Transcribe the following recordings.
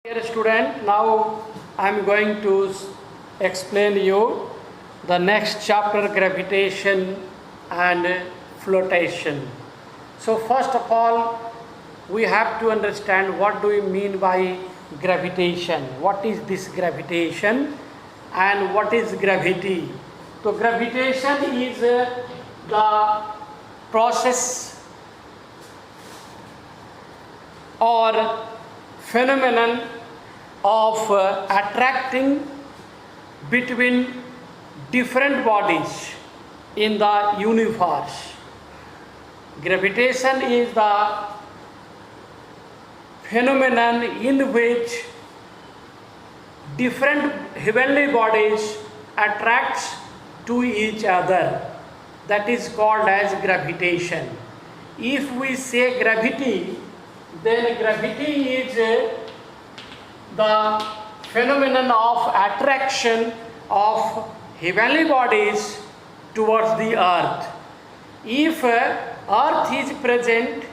Dear student, now I am going to explain you the next chapter, gravitation and flotation. So first of all, we have to understand what do we mean by gravitation. What is this gravitation and what is gravity? So gravitation is the process or phenomenon of attracting between different bodies in the universe. Gravitation is the phenomenon in which different heavenly bodies attracts to each other. That is called as gravitation. If we say gravity, then gravity is the phenomenon of attraction of heavenly bodies towards the earth. If earth is present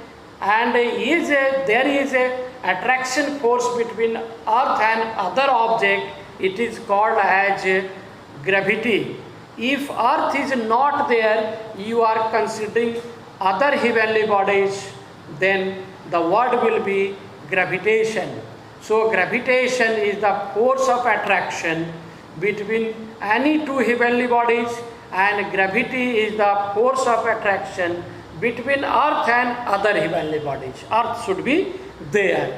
and there is a attraction force between earth and other object, it is called as gravity. If earth is not there, you are considering other heavenly bodies, then the word will be gravitation. So gravitation is the force of attraction between any two heavenly bodies, and gravity is the force of attraction between earth and other heavenly bodies. Earth should be there.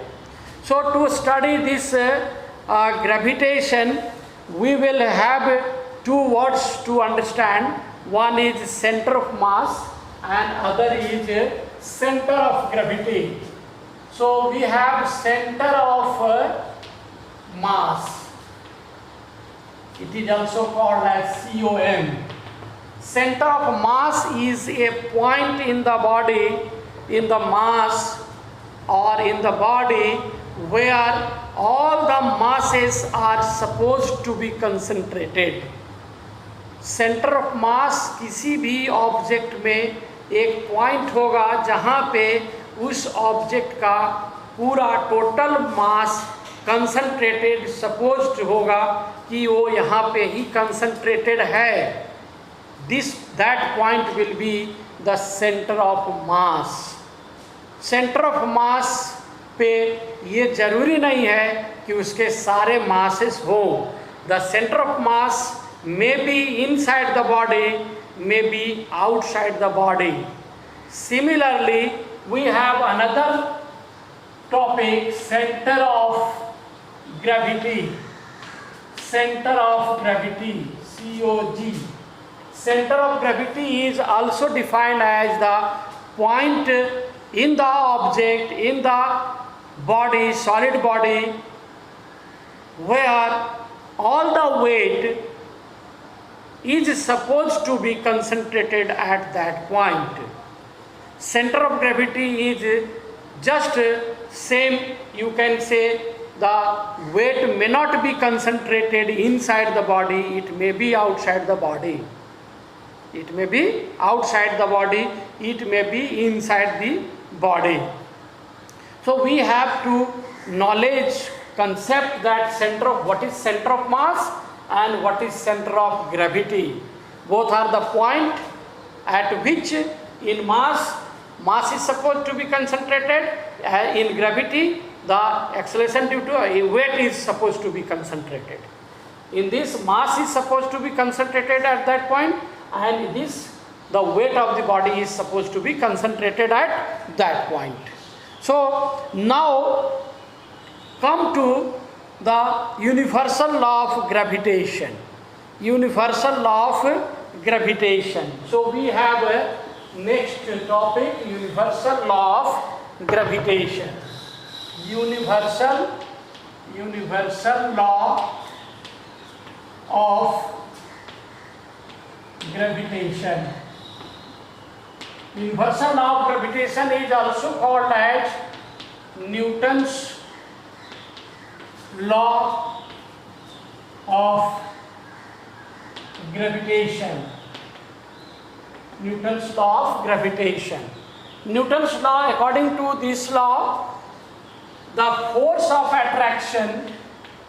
So to study this gravitation, we will have two words to understand. One is center of mass and other is center of gravity. So we have center of mass. It is also called as COM. Center of mass is a point in the body, in the mass or in the body, where all the masses are supposed to be concentrated. Centre of mass किसी भी object में एक point होगा जहाँ पे उस object का पूरा टोटल मास कंसंट्रेटेड सपोज्ड होगा कि वो यहाँ पे ही कंसंट्रेटेड है. That point will be the centre of mass. Centre of mass पे ये जरूरी नहीं है कि उसके सारे मासेस हो. The centre of mass may be inside the body, may be outside the body. Similarly, we have another topic, center of gravity. Center of gravity, COG. Center of gravity is also defined as the point in the object, in the body, solid body, where all the weight is supposed to be concentrated at that point. Center of gravity is just same, you can say the weight may not be concentrated inside the body, it may be outside the body. It may be outside the body, it may be inside the body. So we have to knowledge concept that center of what is center of mass and what is center of gravity. Both are the point at which in mass is supposed to be concentrated. In gravity, the acceleration due to weight is supposed to be concentrated. In this, mass is supposed to be concentrated at that point, and in this, the weight of the body is supposed to be concentrated at that point. So now come to the universal law of gravitation. Universal law of gravitation. So we have a next topic, universal law of gravitation. Universal law of gravitation. Universal law of gravitation is also called as Newton's law of gravitation. Newton's law of gravitation. Newton's law, according to this law, the force of attraction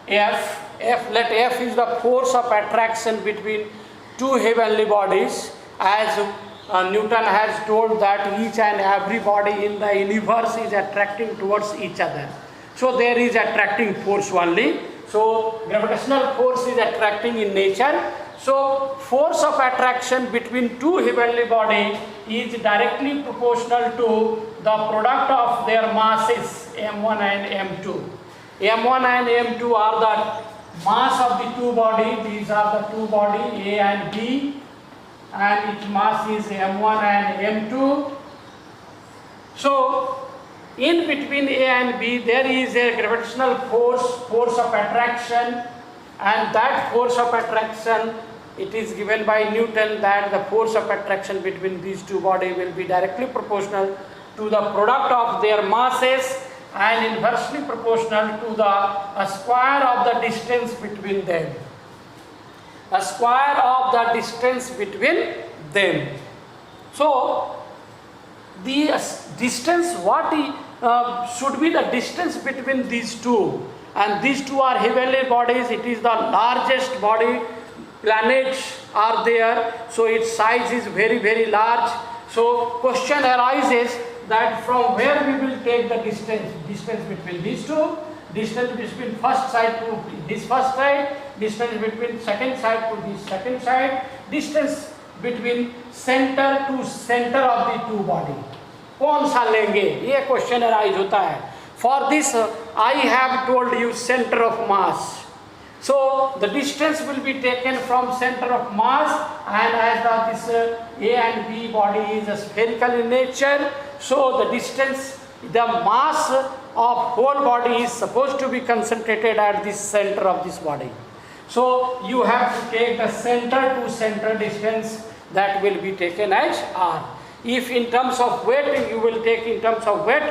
let F is the force of attraction between two heavenly bodies, as Newton has told that each and every body in the universe is attracting towards each other. So there is attracting force only. So gravitational force is attracting in nature. So force of attraction between two heavenly bodies is directly proportional to the product of their masses m1 and m2. m1 and m2 are the mass of the two bodies. These are the two bodies A and B, and its mass is m1 and m2. So in between A and B there is a gravitational force of attraction, and that force of attraction, it is given by Newton that the force of attraction between these two bodies will be directly proportional to the product of their masses and inversely proportional to the square of the distance between them. A square of the distance between them. So the distance, what should be the distance between these two, and these two are heavenly bodies. It is the largest body. Planets are there, so its size is very, very large. So question arises that from where we will take the distance between these two, distance between first side to this first side, distance between second side to this second side, distance between center to center of the two body. कौन सा लेंगे, ये question arise होता है. For this I have told you centre of mass. So the distance will be taken from center of mass, and as this A and B body is spherical in nature, so the distance, the mass of whole body is supposed to be concentrated at the center of this body. So you have to take the center to center distance, that will be taken as R. If in terms of weight you will take in terms of weight,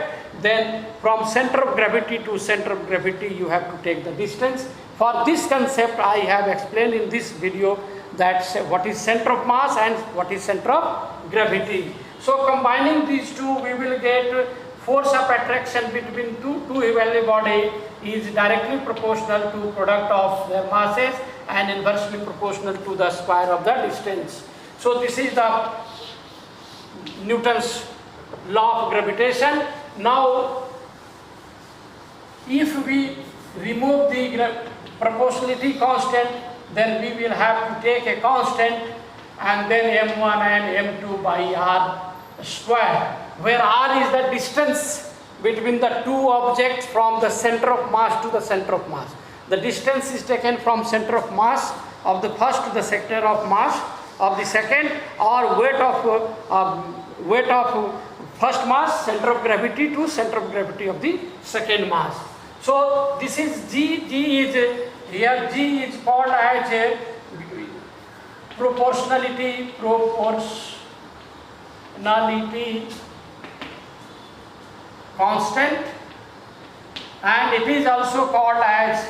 then from center of gravity to center of gravity you have to take the distance. For this concept I have explained in this video that what is center of mass and what is center of gravity. So combining these two we will get force of attraction between two heavenly bodies is directly proportional to product of their masses and inversely proportional to the square of the distance. So this is the Newton's law of gravitation. Now if we remove the proportionality constant, then we will have to take a constant and then m1 and m2 by r square, where r is the distance between the two objects from the center of mass to the center of mass. The distance is taken from center of mass of the first to the center of mass of the second, or weight of first mass, center of gravity to center of gravity of the second mass. So this is G. G is called as a proportionality constant, and it is also called as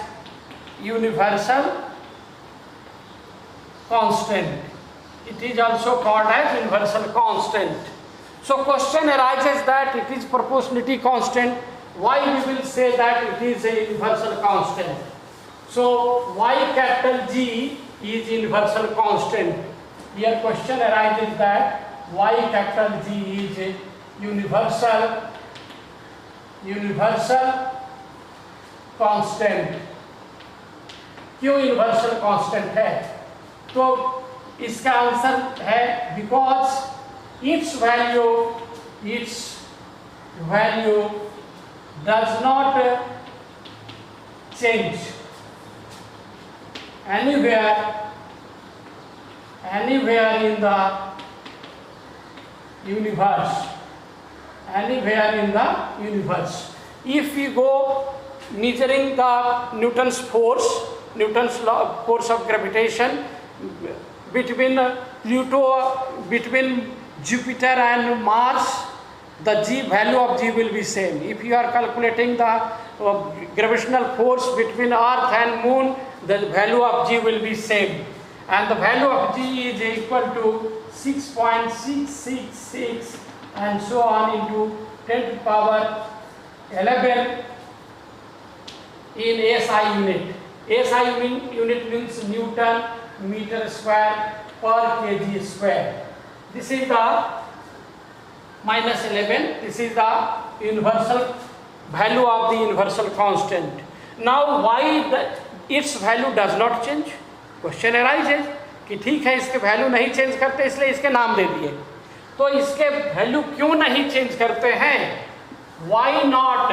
universal constant. It is also called as universal constant. So question arises that it is proportionality constant. Why we will say that it is a universal constant? So Y capital G is universal constant. Here question arises that Y capital G is a universal constant. क्यों universal constant है? तो इसका answer है because its value does not change anywhere in the universe. If we go measuring the Newton's law, force of gravitation between Jupiter and Mars, the value of G will be same. If you are calculating the gravitational force between Earth and Moon, the value of G will be same, and the value of G is equal to 6.666 and so on into 10 to the power 11 in SI unit. SI unit means Newton meter square per kg square. This is the minus 11. This is the universal value of the universal constant. Now why its value does not change? Question arises कि ठीक है इसके value नहीं change करते इसलिए इसके नाम दे दिए, तो इसके वैल्यू क्यों नहीं चेंज करते हैं? Why not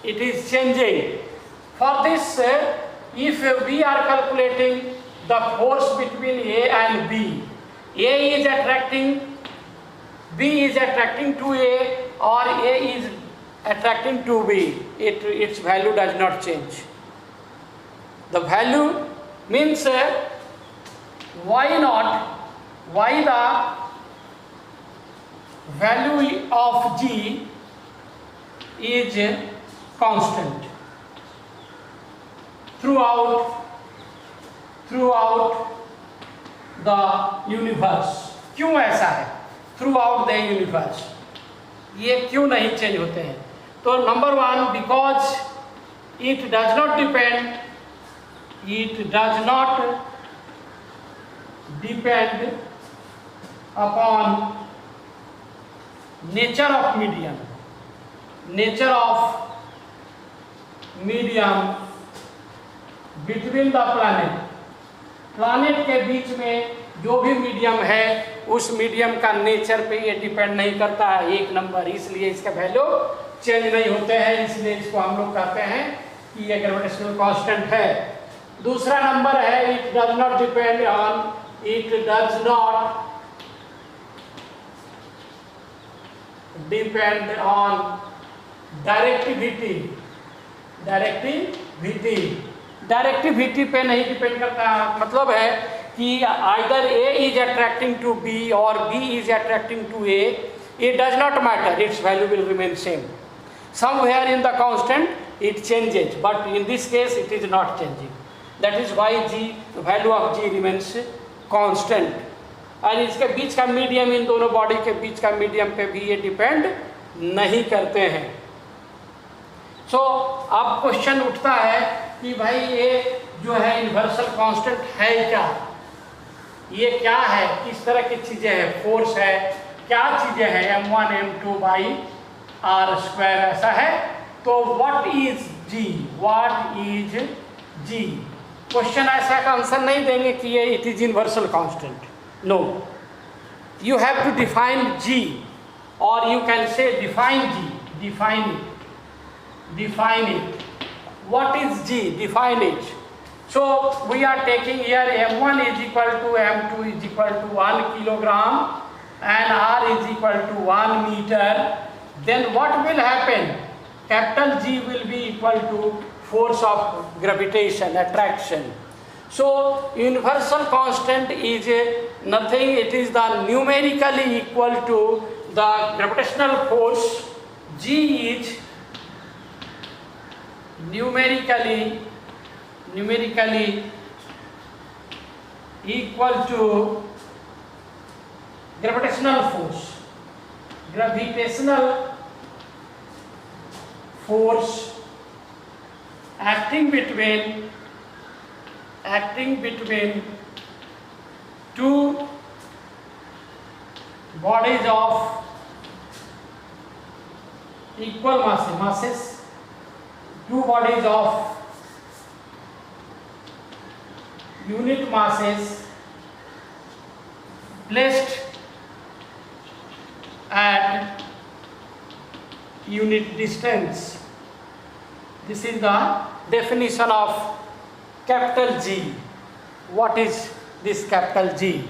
it is changing? For this, if we are calculating the force between A and B, A is attracting, B is attracting to A, or A is attracting to B, its value does not change. The value means why not? Why the value of G is constant throughout the universe? क्यों ऐसा है? Throughout the universe ये क्यों नहीं change होते हैं? तो number one, because it does not depend upon nature of medium between the planet के बीच में जो भी मीडियम है उस मीडियम का नेचर पे ये डिपेंड नहीं करता है, एक नंबर, इसलिए इसका वैल्यू चेंज नहीं होते हैं, इसलिए इसको हम लोग कहते हैं कि ये ग्रेविटेशनल कांस्टेंट है। दूसरा नंबर है it does not depend on directivity पे नहीं डिपेंड करता, मतलब है कि either A is attracting to B or B is attracting to A, it does not matter, its value will remain same. Somewhere in the constant it changes, but in this case it is not changing. That is why value of G remains constant. और इसके बीच का medium, इन दोनों body के बीच का medium पे भी ये depend नहीं करते हैं। सो अब क्वेश्चन उठता है कि भाई ये जो है यूनिवर्सल कांस्टेंट है क्या, ये क्या है, किस तरह की चीज़ें हैं, फोर्स है, क्या चीज़ें हैं, m1 m2 by r square ऐसा है। तो व्हाट इज जी? क्वेश्चन ऐसा का आंसर नहीं देंगे कि ये it is universal constant, no, you have to define G, और you can say define G, define it. What is G? Define it. So we are taking here m1 is equal to m2 is equal to 1 kilogram and r is equal to 1 meter. Then what will happen? Capital G will be equal to force of gravitation, attraction. So universal constant is nothing, it is the numerically equal to the gravitational force. G is numerically equal to gravitational force acting between two bodies of equal masses, two bodies of unit masses placed at unit distance. This is the definition of capital G. What is this capital G?